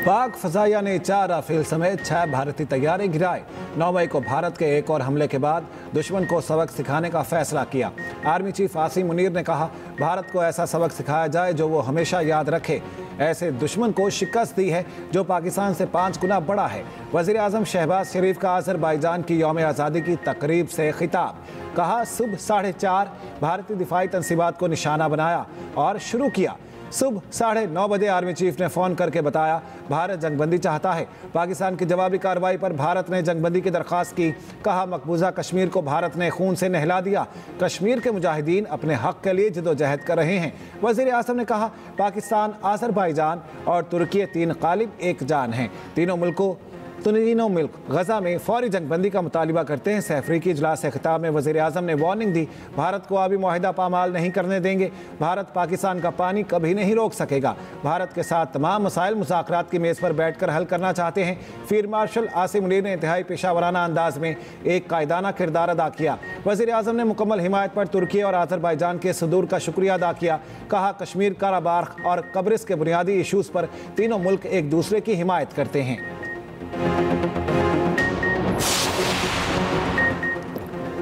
पाक फजाइया ने 4 राफेल समेत 6 भारतीय तैयारे गिराए। 9 मई को भारत के एक और हमले के बाद दुश्मन को सबक सिखाने का फैसला किया। आर्मी चीफ आसिम मुनीर ने कहा, भारत को ऐसा सबक सिखाया जाए जो वो हमेशा याद रखे। ऐसे दुश्मन को शिकस्त दी है जो पाकिस्तान से 5 गुना बड़ा है। वज़ीर आज़म शहबाज शरीफ का आज़रबाईजान की यौम आज़ादी की तकरीब से खिताब। कहा, सुबह 4:30 भारतीय दिफाई तंसीबात को निशाना बनाया और शुरू किया। सुबह 9:30 बजे आर्मी चीफ ने फ़ोन करके बताया, भारत जंगबंदी चाहता है। पाकिस्तान की जवाबी कार्रवाई पर भारत ने जंगबंदी की दरख्वास्त की। कहा, मकबूजा कश्मीर को भारत ने खून से नहला दिया। कश्मीर के मुजाहिदीन अपने हक़ के लिए जदोजहद कर रहे हैं। वज़ीर आज़म ने कहा, पाकिस्तान, आज़रबाईजान और तुर्की 3 ग़ालिब एक जान हैं। तीनों मुल्क गजा में फौरी जंगबंदी का मुतालिबा करते हैं। सैफरी इजलास से खिताब में वज़ीर आज़म ने वार्निंग दी, भारत को आबी मुआहिदा पामाल नहीं करने देंगे। भारत पाकिस्तान का पानी कभी नहीं रोक सकेगा। भारत के साथ तमाम मसाइल मुज़ाकरात की मेज़ पर बैठ कर हल करना चाहते हैं। फील्ड मार्शल आसिम मुनीर ने इंतहाई पेशावराना अंदाज में एक कायदाना किरदार अदा किया। वज़ीर आज़म ने मुकम्मल हिमायत पर तुर्की और आज़रबाईजान के सदूर का शुक्रिया अदा किया। कहा, कश्मीर, काराबाख और कब्रिस के बुनियादी इशूज़ पर तीनों मुल्क एक दूसरे की हिमायत करते हैं।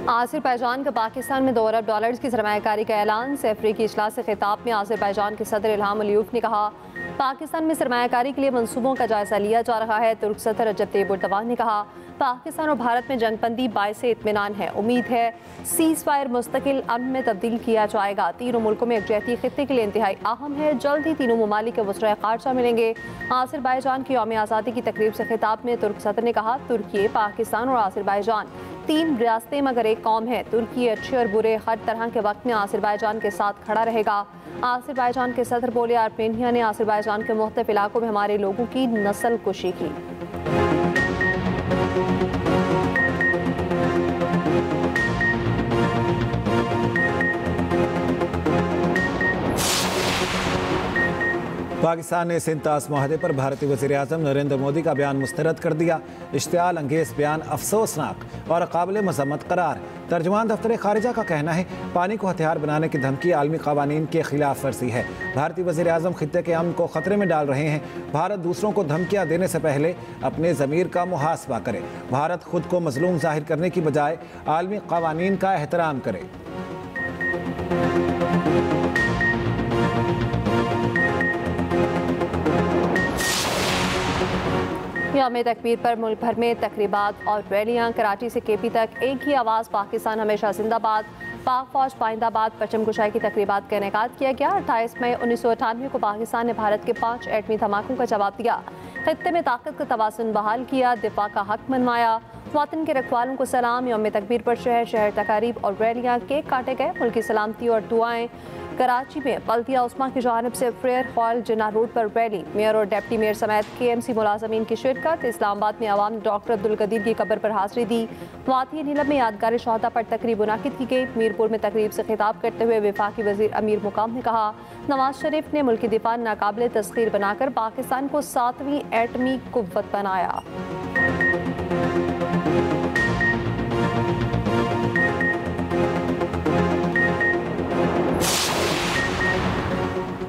आज़रबाईजान का पाकिस्तान में $2 अरब की सरमायाकारी का ऐलान। सैफरी की इजलास से खिताब में आज़रबाईजान के सदर इल्हाम अलियूफ ने कहा, पाकिस्तान में सरमायाकारी के लिए मंसूबों का जायजा लिया जा रहा है। तुर्क सदर रजब तैयब एर्दोगान ने कहा, पाकिस्तान और भारत में जंगबंदी बाइसे इत्मीनान है। उम्मीद है सीज़ फायर मुस्तकिल अमन में तब्दील किया जाएगा। तीनों मुल्कों में यकजहती खित्ते के लिए इंतहाई अहम है। जल्द ही तीनों ममालिक के वज़राए ख़ारजा मिलेंगे। आज़रबाईजान की यौम आज़ादी की तकरीब से खिताब में तुर्क सदर ने कहा, तुर्की, पाकिस्तान और आज़रबाईजान 3 रियासतें मगर एक कौम है। तुर्की अच्छे और बुरे हर तरह के वक्त में आज़रबाईजान के साथ खड़ा रहेगा। आज़रबाईजान के सदर बोले, आर्मेनिया ने आज़रबाईजान के मुख्तलिफ इलाकों में हमारे लोगों की नस्ल कुशी की। पाकिस्तान ने सिंतास माहदे पर भारतीय वज़ीर आज़म नरेंद्र मोदी का बयान मुस्तरद कर दिया। इश्तियाल अंगेज़ बयान अफसोसनाक और काबिल मज़म्मत करार। तर्जुमान दफ्तर खारिजा का कहना है, पानी को हथियार बनाने की धमकी आलमी क़वानीन के खिलाफ वर्जी है। भारतीय वज़ीर आज़म खित्ते के अमन को ख़तरे में डाल रहे हैं। भारत दूसरों को धमकियाँ देने से पहले अपने ज़मीर का मुहासबा करे। भारत खुद को मज़लूम ज़ाहिर करने की बजाय आलमी क़वानीन का एहतराम करे। यौम तकबीर पर मुल्क भर में तकरीबात और रैलियाँ। कराची से केपी तक एक ही आवाज़, पाकिस्तान हमेशा जिंदाबाद। पाक फौज पाइंदाबाद परचम कुशाई की तकरीबात का इनेकाद किया गया। 28 मई 1998 को पाकिस्तान ने भारत के 5 एटमी धमाकों का जवाब दिया। खित्ते में ताकत का तवाज़ुन बहाल किया, दिफा का हक मनवाया। वतन के रखवालों को सलाम। यौम तकबीर पर शहर शहर तकारीब और रैलियाँ, केक काटे गए। मुल्की सलामती और दुआएं। कराची में बल्दिया उस्मा की जानिब से फेयर हॉल जिन्ना रोड पर रैली। मेयर और डिप्टी मेयर समेत KMC मुलाजमीन की शिरकत। इस्लामाबाद में आवाम ने डॉक्टर अब्दुल कदीर की कब्र पर हाजिरी दी। वाक़ई नीलम में यादगार शहदा पर तकरीब मुनाकिद की गई। मीरपुर में तकरीब से खिताब करते हुए वफाकी वज़ीर अमीर मुकाम ने कहा, नवाज शरीफ ने मुल्की दिफा नाकाबिल तस्खीर बनाकर पाकिस्तान को 7वीं एटमी कुव्वत बनाया।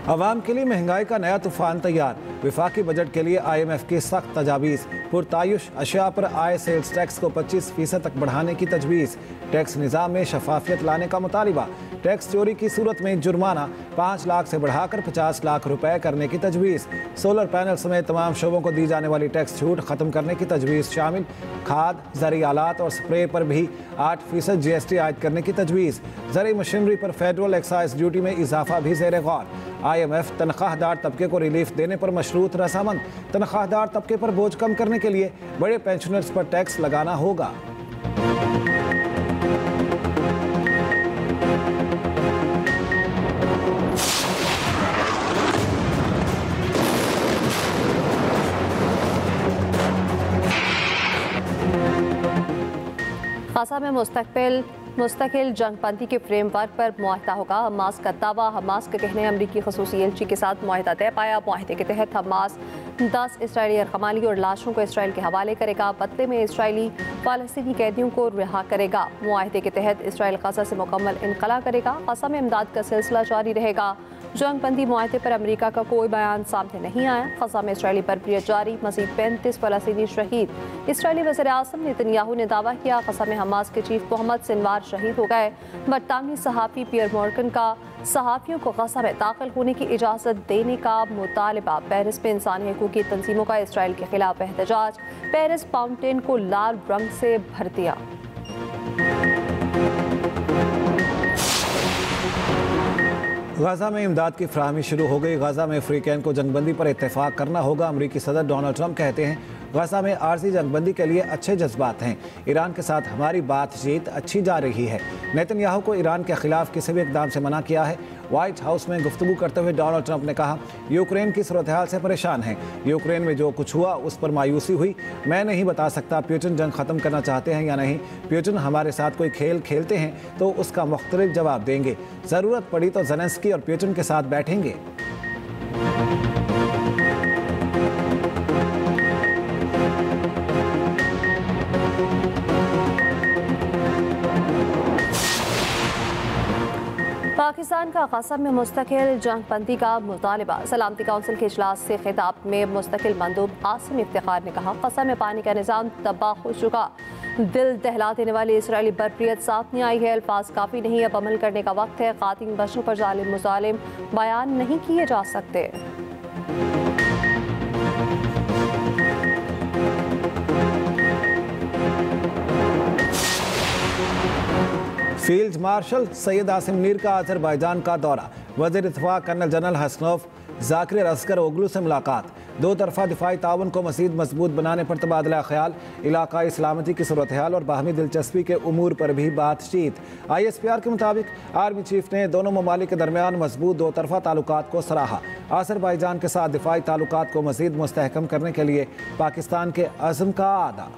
अवाम के लिए महंगाई का नया तूफान तैयार। विफाकी बजट के लिए IMF की सख्त तजावीज़। पुरतायुश अशिया पर आय सेल्स टैक्स को 25% तक बढ़ाने की तजवीज़। टैक्स निज़ाम में शफाफियत लाने का मुतालिबा। टैक्स चोरी की सूरत में जुर्माना 5 लाख से बढ़ाकर 50 लाख रुपए करने की तजवीज़। सोलर पैनल समेत तमाम शोबों को दी जाने वाली टैक्स छूट ख़त्म करने की तजवीज़ शामिल। खाद, ज़री आलात और स्प्रे पर भी 8% GST आयद करने की तजवीज़। ज़री मशीनरी पर फेडरल एक्साइज ड्यूटी में इजाफा भी ज़ेर गौर। IMF तनख्वाहदार तबके को रिलीफ देने पर मशरूत रसामंद। तनख्वाहदार तबके पर बोझ कम करने के लिए बड़े पेंशनर्स पर टैक्स लगाना होगा। गाज़ा में मुस्तकिल जंगबंदी के फ्रेमवर्क पर मुआहदा होगा। हमास का दावा। हमास के कहने अमरीकी खसूसी एलची के साथ मुआहदा तय पाया। मुआहदे के तहत हमास 10 इसराइली अरकमाली और लाशों को इसराइल के हवाले करेगा। बदले में इसराइली फ़लस्तीनी कैदियों को रिहा करेगा। मुआहदे के तहत इसराइल गाज़ा से मुकम्मल इनखला करेगा। गाज़ा में इमदाद का सिलसिला जारी रहेगा। जंग बंदी मुआहदे पर अमेरिका का कोई बयान सामने नहीं आया। गजा में इसराइली बर्फबारी जारी, मजीद 35 फलस्तीनी शहीद। इसराइली वज़ीर आज़म नेतन्याहू ने दावा किया गजा में हमास के चीफ मोहम्मद सिनवार शहीद हो गए। बरतानवी सहाफ़ी पियर मॉर्गन का सहाफ़ियों को गजा में दाखिल होने की इजाज़त देने का मुतालबा। पेरिस में इंसानी हकूक़ की तंजीमों का इसराइल के खिलाफ एहतजाज। पेरिस फाउंटेन को लाल रंग से भर दिया। गाज़ा में इमदाद की फराहमी शुरू हो गई। गाज़ा में अफ्रीकैन को जंगबंदी पर इत्तेफाक करना होगा। अमरीकी सदर डोनाल्ड ट्रंप कहते हैं गाज़ा में आर्जी जंगबंदी के लिए अच्छे जज्बात हैं। ईरान के साथ हमारी बातचीत अच्छी जा रही है। नेतन्याहू को ईरान के खिलाफ किसी भी इक़दाम से मना किया है। व्हाइट हाउस में गुफ्तगू करते हुए डोनाल्ड ट्रंप ने कहा यूक्रेन की सूरत हाल से परेशान हैं। यूक्रेन में जो कुछ हुआ उस पर मायूसी हुई। मैं नहीं बता सकता पुतिन जंग ख़त्म करना चाहते हैं या नहीं। पुतिन हमारे साथ कोई खेल खेलते हैं तो उसका मुख्तलिफ जवाब देंगे। ज़रूरत पड़ी तो ज़ेलेंस्की और पुतिन के साथ बैठेंगे। पाकिस्तान का गजा में मुस्तकिल जंगबंदी का मुतालबा। सलामती काउंसिल के इजलास से खिताब में मुस्तकिल मंदूब आसिम इफ्तिखार ने कहा गजा में पानी का निज़ाम तबाह हो चुका। दिल दहला देने वाली इसराइली बर्फबारी साथ नहीं आई है। अल्फाज काफ़ी नहीं, अब अमल करने का वक्त है। खातिन बच्चों पर जालिम मुजालिम बयान नहीं किए जा सकते। फील्ड मार्शल सैयद आसिम मुनीर का अज़रबैजान का दौरा। वज़ीर इत्तफ़ाक़ कर्नल जनरल हसनोफ ज़ाकिर असगर ओगलू से मुलाकात। दो तरफ़ा दिफ़ाई ताउन को मज़ीद मजबूत बनाने पर तबादला ख्याल। इलाक़ाई सलामती की सूरत हाल और बाहमी दिलचस्पी के उमूर पर भी बातचीत। ISPR के मुताबिक आर्मी चीफ ने दोनों ममालिक के दरमियान मजबूत दो तरफ़ा ताल्लुकात को सराहा। अज़रबैजान के साथ दिफ़ाई ताल्लुकात को मज़ीद मुस्तहकम करने के लिए पाकिस्तान के अज़्म का आदा।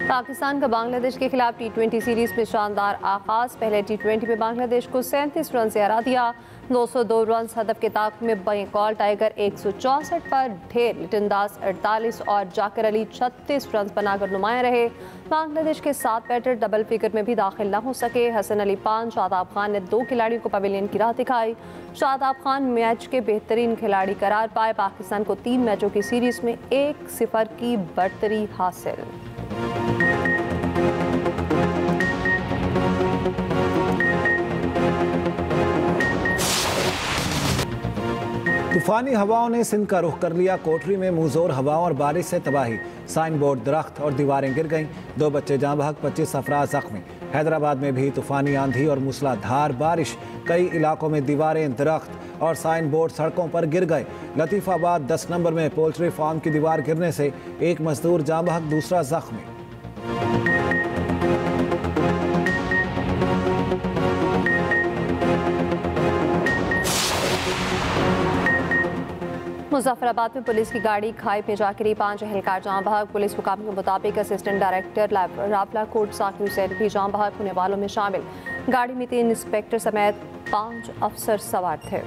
पाकिस्तान का बांग्लादेश के खिलाफ T20 सीरीज में शानदार आगाज। पहले T20 में बांग्लादेश को 37 रन से हरा दिया। 202 रन हदफ के ताक में बंगाल टाइगर 164 पर ढेर। लिटन दास 48 और जाकिर अली 36 रन बनाकर नुमाया रहे। बांग्लादेश के 7 बैटर डबल फिगर में भी दाखिल न हो सके। हसन अली 5, शादाब खान ने 2 खिलाड़ियों को पवेलियन की राह दिखाई। शादाब खान मैच के बेहतरीन खिलाड़ी करार पाए। पाकिस्तान को 3 मैचों की सीरीज में 1-0 की बढ़तरी हासिल। तूफानी हवाओं ने सिंध का रुख कर लिया। कोठरी में मुंहजोर हवाओं और बारिश से तबाही। साइन बोर्ड, दरख्त और दीवारें गिर गईं। 2 बच्चे जाँ बहक, 25 अफराद जख्मी। हैदराबाद में भी तूफानी आंधी और मूसलाधार बारिश। कई इलाकों में दीवारें, दरख्त और साइन बोर्ड सड़कों पर गिर गए। लतीफ़ाबाद 10 नंबर में पोल्ट्री फार्म की दीवार गिरने से एक मजदूर जाँ बहक, दूसरा जख्मी। मुजफ्फराबाद में पुलिस की गाड़ी खाई में जा गिरी। 5 एहलकार जाँ बहक। पुलिस हुकाम के मुताबिक assistant director Rawalakot Saqib Hussain भी जाँ बहक होने वालों में शामिल। गाड़ी में 3 इंस्पेक्टर समेत 5 अफसर सवार थे।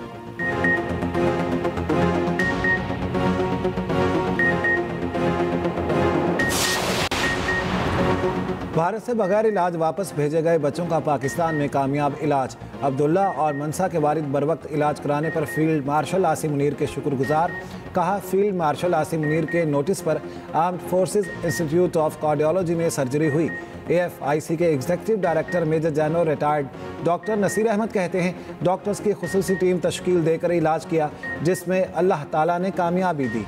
भारत से बगैर इलाज वापस भेजे गए बच्चों का पाकिस्तान में कामयाब इलाज। अब्दुल्ला और मनसा के वालिद बरवक्त इलाज कराने पर फील्ड मार्शल आसिम मुनीर के शुक्रगुजार। कहा फील्ड मार्शल आसिम मुनीर के नोटिस पर armed forces institute of cardiology में सर्जरी हुई। AFIC के executive director major general retired doctor Nasir Ahmed कहते हैं डॉक्टर्स की खुसूसी टीम तश्कील देकर इलाज किया जिसमें अल्लाह ताला ने कामयाबी दी।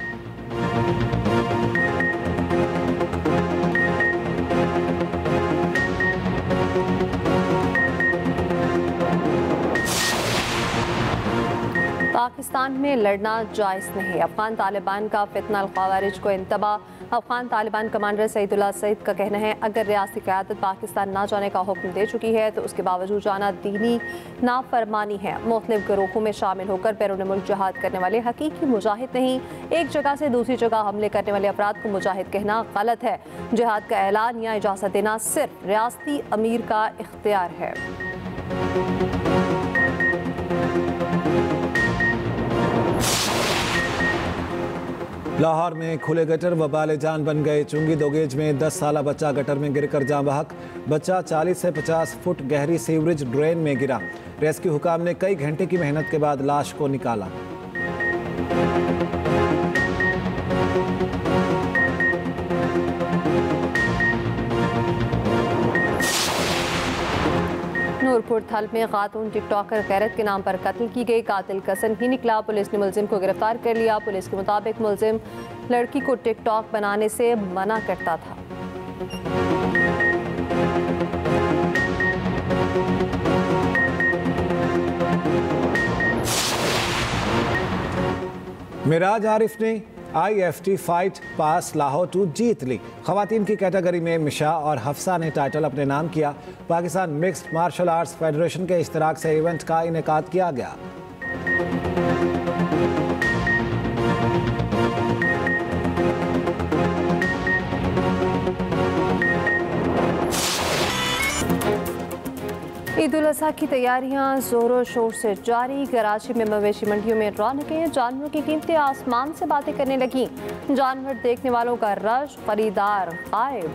पाकिस्तान में लड़ना जायज़ नहीं। अफगान तालिबान का फितना अल-ख़वारिज को इंतबा। अफगान तालिबान कमांडर सईदुल्ला सईद का कहना है अगर रियासती क़यादत पाकिस्तान ना जाने का हुक्म दे चुकी है तो उसके बावजूद जाना दीनी नाफरमानी है। मुख्तलिफ गिरोहों में शामिल होकर बैरून मुल्क जहाद करने वाले हकीकी मुजाहिद नहीं। एक जगह से दूसरी जगह हमले करने वाले अफराद को मुजाहिद कहना गलत है। जिहाद का ऐलान या इजाज़त देना सिर्फ रियासती अमीर का इख्तियार है। लाहौर में खुले गटर वबाल जान बन गए। चुंगी दोगेज में 10 साला बच्चा गटर में गिरकर जाँ बहक। बच्चा 40 से 50 फुट गहरी सीवरेज ड्रेन में गिरा। रेस्क्यू हुकाम ने कई घंटे की मेहनत के बाद लाश को निकाला। नूरपुर थल में खातून टिकटॉकर गैरत के नाम पर कत्ल की गई। कातिल कसन ही निकला। पुलिस ने मुलजिम को गिरफ्तार कर लिया। पुलिस के मुताबिक मुलजिम लड़की को टिकटॉक बनाने से मना करता था। मिराज आरिफ ने IFT फाइट पास लाहौर 2 जीत ली। खवातीन की कैटेगरी में मिशा और हफ्सा ने टाइटल अपने नाम किया। Pakistan mixed martial arts federation के इश्तराक से इवेंट का इनेकाद किया गया। ईद उल अज़हा की तैयारियां जोरों शोर से जारी। कराची में मवेशी मंडियों में रौनकें। जानवरों की कीमतें आसमान से बातें करने लगी। जानवर देखने वालों का रश, खरीदार गायब।